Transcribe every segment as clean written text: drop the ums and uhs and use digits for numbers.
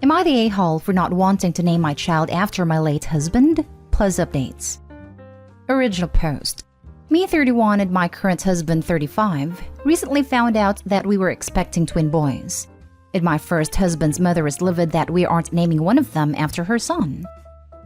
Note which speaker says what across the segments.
Speaker 1: Am I the a-hole for not wanting to name my child after my late husband? Plus updates. Original post. Me 31 and my current husband 35 recently found out that we were expecting twin boys. And my first husband's mother is livid that we aren't naming one of them after her son.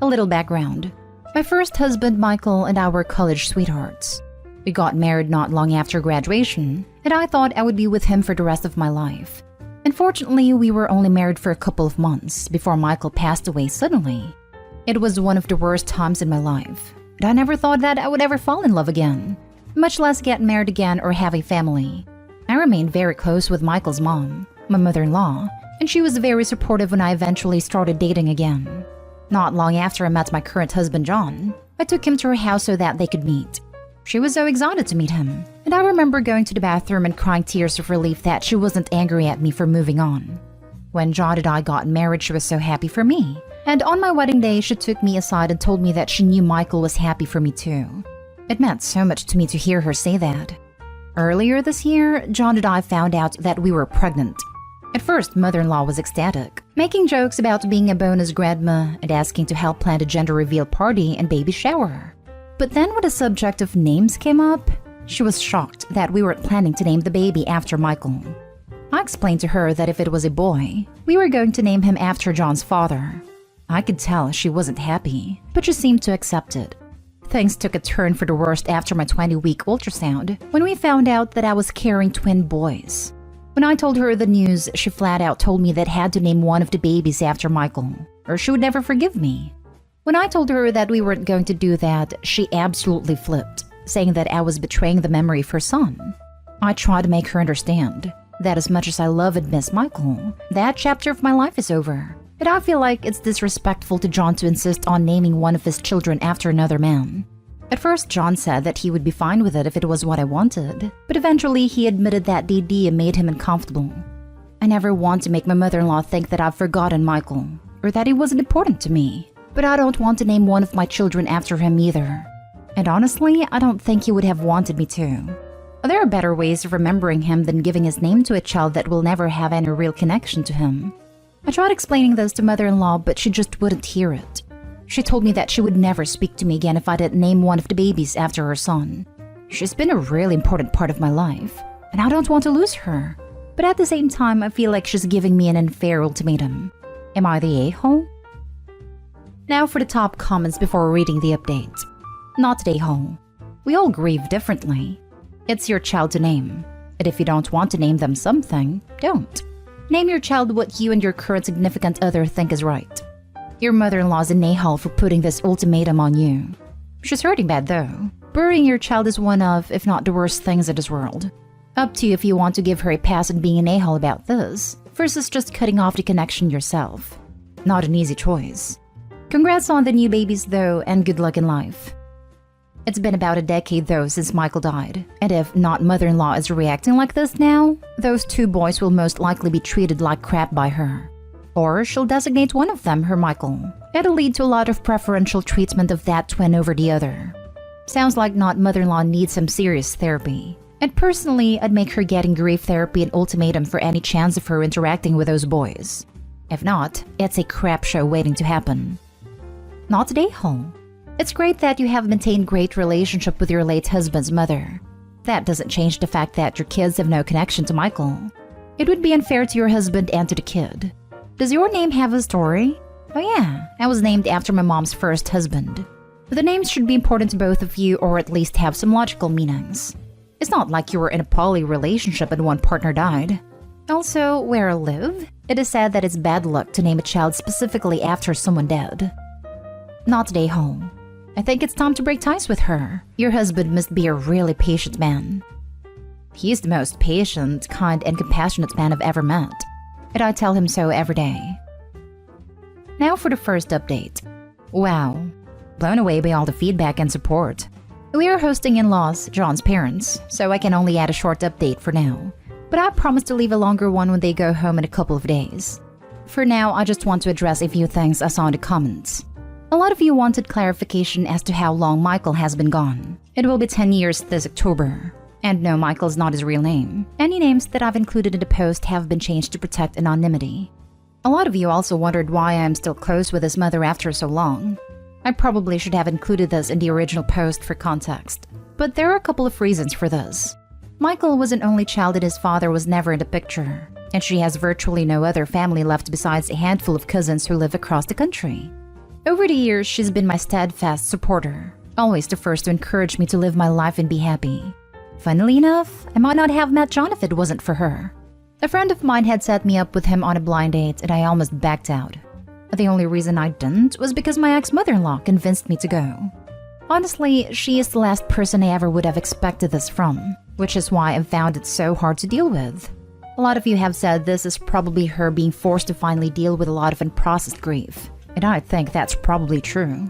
Speaker 1: A little background. My first husband Michael and I were college sweethearts. We got married not long after graduation, and I thought I would be with him for the rest of my life. Unfortunately, we were only married for a couple of months before Michael passed away suddenly. It was one of the worst times in my life, and I never thought that I would ever fall in love again, much less get married again or have a family. I remained very close with Michael's mom, my mother-in-law, and she was very supportive when I eventually started dating again. Not long after I met my current husband John, I took him to her house so that they could meet. She was so excited to meet him, and I remember going to the bathroom and crying tears of relief that she wasn't angry at me for moving on. When John and I got married, she was so happy for me, and on my wedding day, she took me aside and told me that she knew Michael was happy for me too. It meant so much to me to hear her say that. Earlier this year, John and I found out that we were pregnant. At first, mother-in-law was ecstatic, making jokes about being a bonus grandma and asking to help plan the gender reveal party and baby shower. But then when the subject of names came up, she was shocked that we weren't planning to name the baby after Michael. I explained to her that if it was a boy, we were going to name him after John's father. I could tell she wasn't happy, but she seemed to accept it. Things took a turn for the worst after my 20-week ultrasound when we found out that I was carrying twin boys. When I told her the news, she flat out told me that I had to name one of the babies after Michael, or she would never forgive me. When I told her that we weren't going to do that, she absolutely flipped, saying that I was betraying the memory of her son. I tried to make her understand that as much as I love and miss Michael, that chapter of my life is over. But I feel like it's disrespectful to John to insist on naming one of his children after another man. At first, John said that he would be fine with it if it was what I wanted, but eventually he admitted that the idea made him uncomfortable. I never want to make my mother-in-law think that I've forgotten Michael, or that he wasn't important to me, but I don't want to name one of my children after him either. And honestly, I don't think he would have wanted me to. There are better ways of remembering him than giving his name to a child that will never have any real connection to him. I tried explaining this to mother-in-law, but she just wouldn't hear it. She told me that she would never speak to me again if I didn't name one of the babies after her son. She's been a really important part of my life, and I don't want to lose her. But at the same time, I feel like she's giving me an unfair ultimatum. Am I the a-hole? Now for the top comments before reading the update. Not the a-hole. We all grieve differently. It's your child to name. And if you don't want to name them something, don't. Name your child what you and your current significant other think is right. Your mother-in-law's an a-hole for putting this ultimatum on you. She's hurting bad though. Burying your child is one of, if not the worst things in this world. Up to you if you want to give her a pass on being an a-hole about this, versus just cutting off the connection yourself. Not an easy choice. Congrats on the new babies though, and good luck in life. It's been about a decade though since Michael died, and if not mother-in-law is reacting like this now, those two boys will most likely be treated like crap by her. Or she'll designate one of them her Michael. It'll lead to a lot of preferential treatment of that twin over the other. Sounds like not mother-in-law needs some serious therapy. And personally, I'd make her getting grief therapy an ultimatum for any chance of her interacting with those boys. If not, it's a crap show waiting to happen. Not today, home. It's great that you have maintained great relationship with your late husband's mother. That doesn't change the fact that your kids have no connection to Michael. It would be unfair to your husband and to the kid. Does your name have a story? Oh yeah, I was named after my mom's first husband. The names should be important to both of you or at least have some logical meanings. It's not like you were in a poly relationship and one partner died. Also, where I live, it is said that it's bad luck to name a child specifically after someone dead. Not today, home. I think it's time to break ties with her. Your husband must be a really patient man. He's the most patient, kind, and compassionate man I've ever met. And I tell him so every day. Now for the first update. Wow. Blown away by all the feedback and support. We are hosting in-laws, John's parents, so I can only add a short update for now. But I promise to leave a longer one when they go home in a couple of days. For now, I just want to address a few things I saw in the comments. A lot of you wanted clarification as to how long Michael has been gone. It will be 10 years this October. And no, Michael's not his real name. Any names that I've included in the post have been changed to protect anonymity. A lot of you also wondered why I am still close with his mother after so long. I probably should have included this in the original post for context, but there are a couple of reasons for this. Michael was an only child and his father was never in the picture, and she has virtually no other family left besides a handful of cousins who live across the country. Over the years, she's been my steadfast supporter, always the first to encourage me to live my life and be happy. Funnily enough, I might not have met John if it wasn't for her. A friend of mine had set me up with him on a blind date and I almost backed out. The only reason I didn't was because my ex-mother-in-law convinced me to go. Honestly, she is the last person I ever would have expected this from, which is why I've found it so hard to deal with. A lot of you have said this is probably her being forced to finally deal with a lot of unprocessed grief, and I think that's probably true.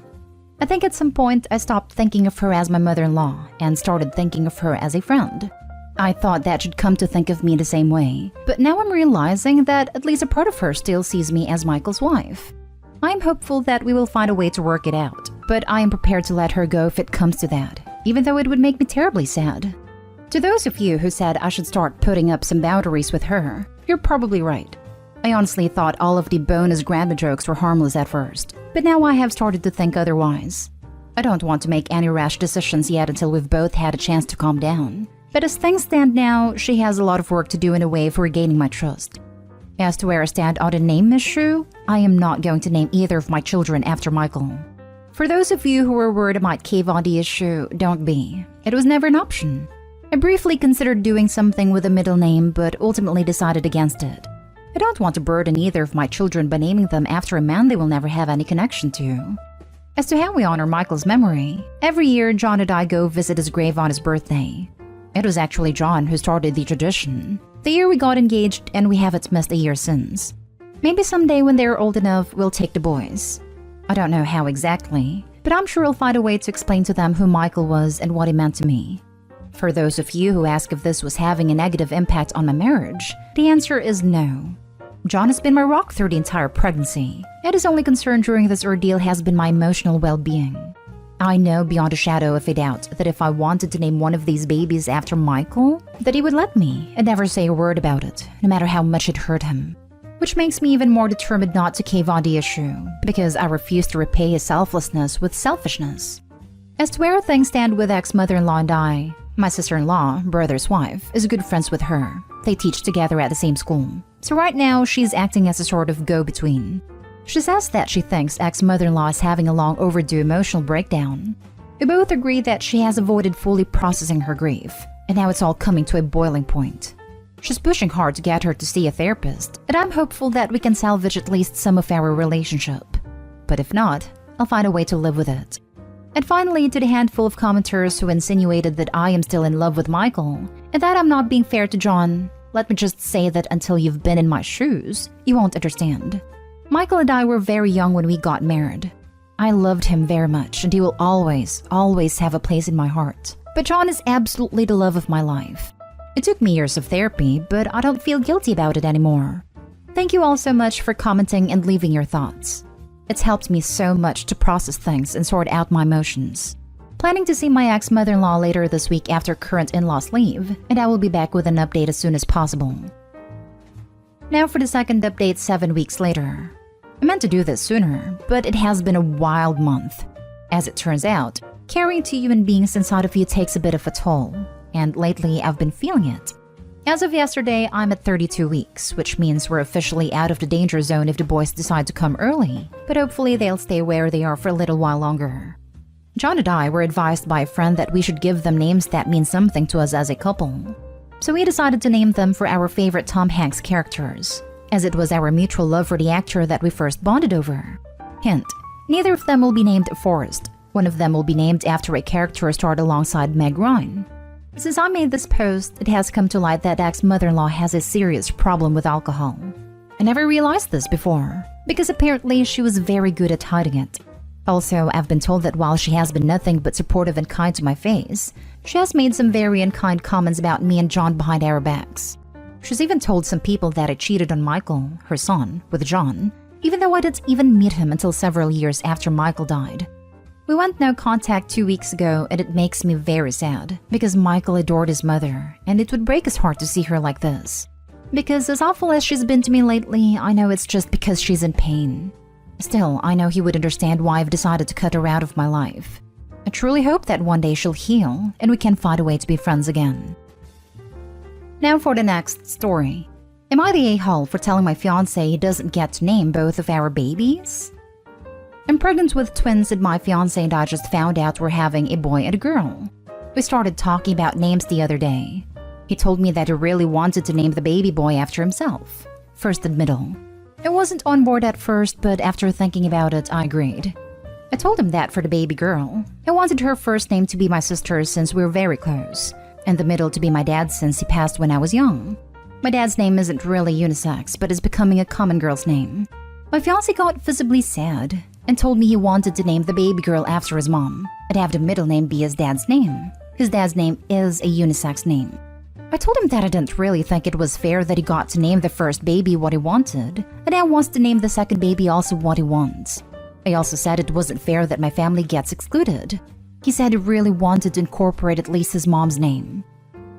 Speaker 1: I think at some point I stopped thinking of her as my mother-in-law and started thinking of her as a friend. I thought that she'd come to think of me the same way, but now I'm realizing that at least a part of her still sees me as Michael's wife. I'm hopeful that we will find a way to work it out, but I am prepared to let her go if it comes to that, even though it would make me terribly sad. To those of you who said I should start putting up some boundaries with her, you're probably right. I honestly thought all of the bonus grandma jokes were harmless at first, but now I have started to think otherwise. I don't want to make any rash decisions yet until we've both had a chance to calm down. But as things stand now, she has a lot of work to do in a way for regaining my trust. As to where I stand on the name issue, I am not going to name either of my children after Michael. For those of you who were worried I might cave on the issue, don't be. It was never an option. I briefly considered doing something with a middle name, but ultimately decided against it. I don't want to burden either of my children by naming them after a man they will never have any connection to. As to how we honor Michael's memory, every year John and I go visit his grave on his birthday. It was actually John who started the tradition. The year we got engaged, and we haven't missed a year since. Maybe someday when they're old enough, we'll take the boys. I don't know how exactly, but I'm sure I'll find a way to explain to them who Michael was and what he meant to me. For those of you who ask if this was having a negative impact on my marriage, the answer is no. John has been my rock through the entire pregnancy, and his only concern during this ordeal has been my emotional well-being. I know beyond a shadow of a doubt that if I wanted to name one of these babies after Michael, that he would let me and never say a word about it, no matter how much it hurt him. Which makes me even more determined not to cave on the issue, because I refuse to repay his selflessness with selfishness. As to where things stand with ex-mother-in-law and I, my sister-in-law, brother's wife, is good friends with her. They teach together at the same school, so right now she's acting as a sort of go-between. She says that she thinks ex-mother-in-law is having a long overdue emotional breakdown. We both agree that she has avoided fully processing her grief, and now it's all coming to a boiling point. She's pushing hard to get her to see a therapist, and I'm hopeful that we can salvage at least some of our relationship. But if not, I'll find a way to live with it. And finally, to the handful of commenters who insinuated that I am still in love with Michael, and that I'm not being fair to John, let me just say that until you've been in my shoes, you won't understand. Michael and I were very young when we got married. I loved him very much, and he will always have a place in my heart. But John is absolutely the love of my life. It took me years of therapy, but I don't feel guilty about it anymore. Thank you all so much for commenting and leaving your thoughts. It's helped me so much to process things and sort out my emotions. Planning to see my ex-mother-in-law later this week after current in-laws leave, and I will be back with an update as soon as possible. Now for the second update 7 weeks later. I meant to do this sooner, but it has been a wild month. As it turns out, carrying two human beings inside of you takes a bit of a toll, and lately I've been feeling it. As of yesterday, I'm at 32 weeks, which means we're officially out of the danger zone if the boys decide to come early, but hopefully they'll stay where they are for a little while longer. John and I were advised by a friend that we should give them names that mean something to us as a couple. So we decided to name them for our favorite Tom Hanks characters, as it was our mutual love for the actor that we first bonded over. Hint, neither of them will be named Forrest. One of them will be named after a character starred alongside Meg Ryan. Since I made this post, it has come to light that ex-mother-in-law has a serious problem with alcohol. I never realized this before, because apparently she was very good at hiding it. Also, I've been told that while she has been nothing but supportive and kind to my face, she has made some very unkind comments about me and John behind our backs. She's even told some people that I cheated on Michael, her son, with John, even though I didn't even meet him until several years after Michael died. We went no contact 2 weeks ago, and it makes me very sad, because Michael adored his mother, and it would break his heart to see her like this. Because as awful as she's been to me lately, I know it's just because she's in pain. Still, I know he would understand why I've decided to cut her out of my life. I truly hope that one day she'll heal and we can find a way to be friends again. Now for the next story. Am I the a-hole for telling my fiancé he doesn't get to name both of our babies? I'm pregnant with twins and my fiancé and I just found out we're having a boy and a girl. We started talking about names the other day. He told me that he really wanted to name the baby boy after himself, first and middle. I wasn't on board at first, but after thinking about it, I agreed. I told him that for the baby girl, I wanted her first name to be my sister's since we were very close, and the middle to be my dad's since he passed when I was young. My dad's name isn't really unisex, but is becoming a common girl's name. My fiancé got visibly sad and told me he wanted to name the baby girl after his mom and have the middle name be his dad's name. His dad's name is a unisex name. I told him that I didn't really think it was fair that he got to name the first baby what he wanted, and now wants to name the second baby also what he wants. I also said it wasn't fair that my family gets excluded. He said he really wanted to incorporate at least his mom's name.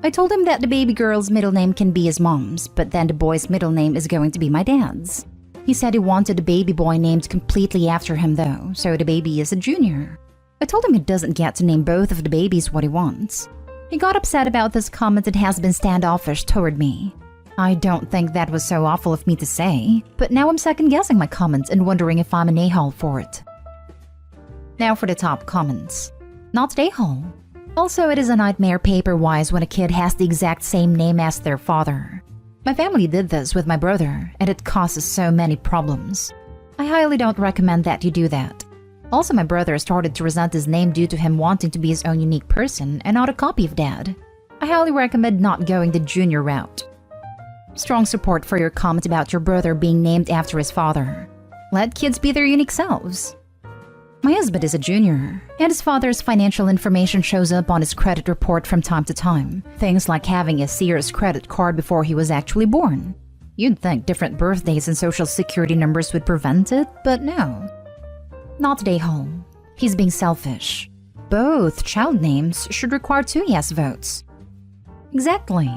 Speaker 1: I told him that the baby girl's middle name can be his mom's, but then the boy's middle name is going to be my dad's. He said he wanted the baby boy named completely after him though, so the baby is a junior. I told him he doesn't get to name both of the babies what he wants. He got upset about this comment and has been standoffish toward me. I don't think that was so awful of me to say, but now I'm second-guessing my comments and wondering if I'm an a-hole for it. Now for the top comments. Not an a-hole. Also, it is a nightmare paper-wise when a kid has the exact same name as their father. My family did this with my brother, and it causes so many problems. I highly don't recommend that you do that. Also, my brother started to resent his name due to him wanting to be his own unique person and not a copy of Dad. I highly recommend not going the junior route. Strong support for your comment about your brother being named after his father. Let kids be their unique selves. My husband is a junior, and his father's financial information shows up on his credit report from time to time. Things like having a Sears credit card before he was actually born. You'd think different birthdays and social security numbers would prevent it, but no. Not an a-hole. He's being selfish. Both child names should require 2 yes votes. Exactly.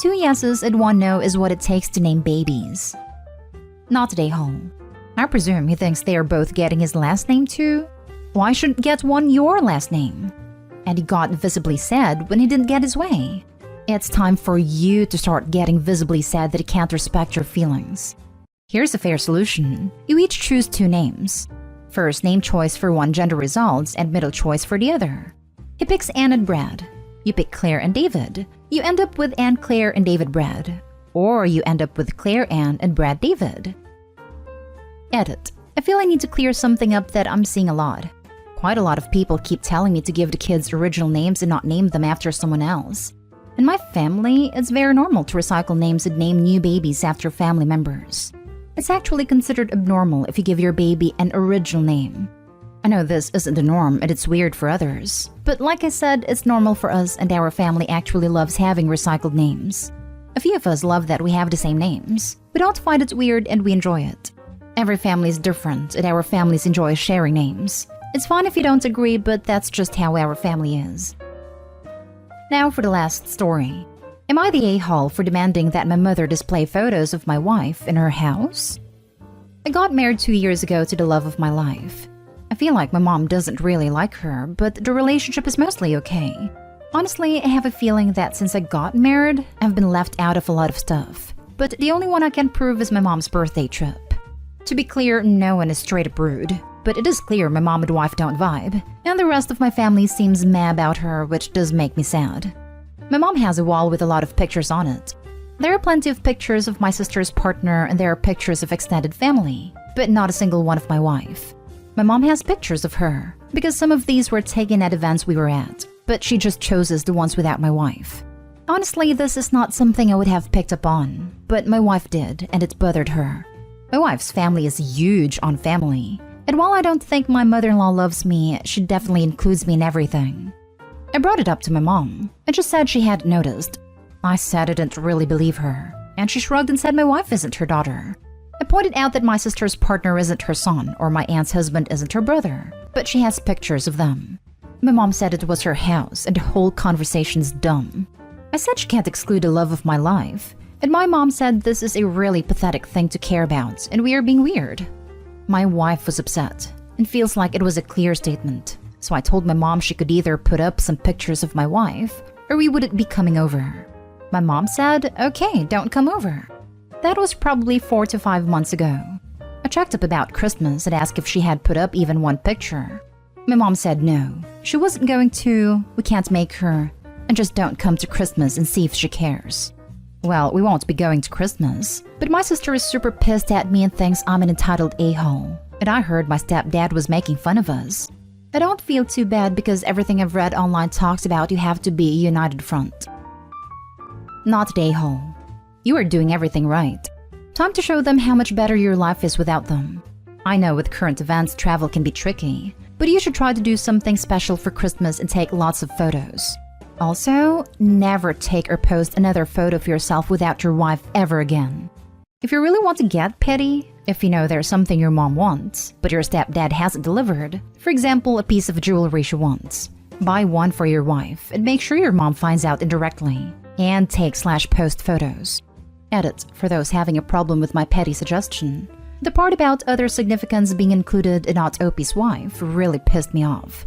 Speaker 1: 2 yeses and 1 no is what it takes to name babies. Not an a-hole. I presume he thinks they are both getting his last name too? Why shouldn't get one your last name? And he got visibly sad when he didn't get his way. It's time for you to start getting visibly sad that he can't respect your feelings. Here's a fair solution. You each choose 2 names. First name choice for one gender results and middle choice for the other. He picks Anne and Brad. You pick Claire and David. You end up with Anne Claire and David Brad. Or you end up with Claire Anne and Brad David. Edit. I feel I need to clear something up that I'm seeing a lot. Quite a lot of people keep telling me to give the kids original names and not name them after someone else. In my family, it's very normal to recycle names and name new babies after family members. It's actually considered abnormal if you give your baby an original name. I know this isn't the norm and it's weird for others, but like I said, it's normal for us and our family actually loves having recycled names. A few of us love that we have the same names. We don't find it weird and we enjoy it. Every family is different and our families enjoy sharing names. It's fine if you don't agree, but that's just how our family is. Now for the last story. Am I the a-hole for demanding that my mother display photos of my wife in her house? I got married 2 years ago to the love of my life. I feel like my mom doesn't really like her, but the relationship is mostly okay. Honestly, I have a feeling that since I got married, I've been left out of a lot of stuff. But the only one I can prove is my mom's birthday trip. To be clear, no one is straight up rude, but it is clear my mom and wife don't vibe, and the rest of my family seems meh about her, which does make me sad. My mom has a wall with a lot of pictures on it. There are plenty of pictures of my sister's partner and there are pictures of extended family, but not a single one of my wife. My mom has pictures of her, because some of these were taken at events we were at, but she just chooses the ones without my wife. Honestly, this is not something I would have picked up on, but my wife did, and it bothered her. My wife's family is huge on family, and while I don't think my mother-in-law loves me, she definitely includes me in everything. I brought it up to my mom, and she said she hadn't noticed. I said I didn't really believe her, and she shrugged and said my wife isn't her daughter. I pointed out that my sister's partner isn't her son, or my aunt's husband isn't her brother, but she has pictures of them. My mom said it was her house, and the whole conversation's dumb. I said she can't exclude the love of my life, And my mom said this is a really pathetic thing to care about and we are being weird. My wife was upset and feels like it was a clear statement. So I told my mom she could either put up some pictures of my wife or we wouldn't be coming over. My mom said, okay, don't come over. That was probably 4 to 5 months ago. I checked up about Christmas and asked if she had put up even one picture. My mom said no, she wasn't going to, we can't make her, and just don't come to Christmas and see if she cares. Well, we won't be going to Christmas, but my sister is super pissed at me and thinks I'm an entitled a-hole, and I heard my stepdad was making fun of us. I don't feel too bad because everything I've read online talks about you have to be a united front. Not an a-hole. You are doing everything right. Time to show them how much better your life is without them. I know with current events travel can be tricky, but you should try to do something special for Christmas and take lots of photos. Also, never take or post another photo of yourself without your wife ever again. If you really want to get petty, if you know there's something your mom wants, but your stepdad hasn't delivered, for example, a piece of jewelry she wants, buy one for your wife and make sure your mom finds out indirectly, and take/post photos. Edit, for those having a problem with my petty suggestion. The part about other significants being included and not Opie's wife really pissed me off.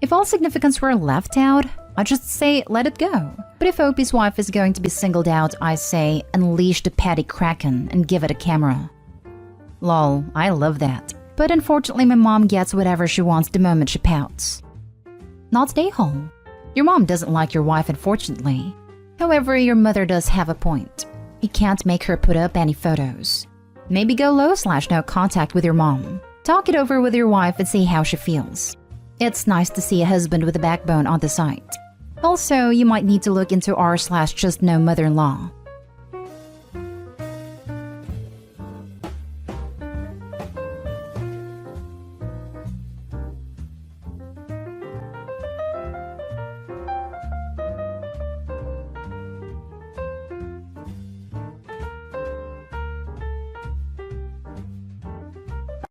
Speaker 1: If all significants were left out, I just say let it go. But if Opie's wife is going to be singled out, I say unleash the petty kraken and give it a camera. Lol, I love that. But unfortunately my mom gets whatever she wants the moment she pouts. Not an a-hole. Your mom doesn't like your wife, unfortunately. However, your mother does have a point. You can't make her put up any photos. Maybe go low/no contact with your mom. Talk it over with your wife and see how she feels. It's nice to see a husband with a backbone on the site. Also, you might need to look into r/just no mother-in-law.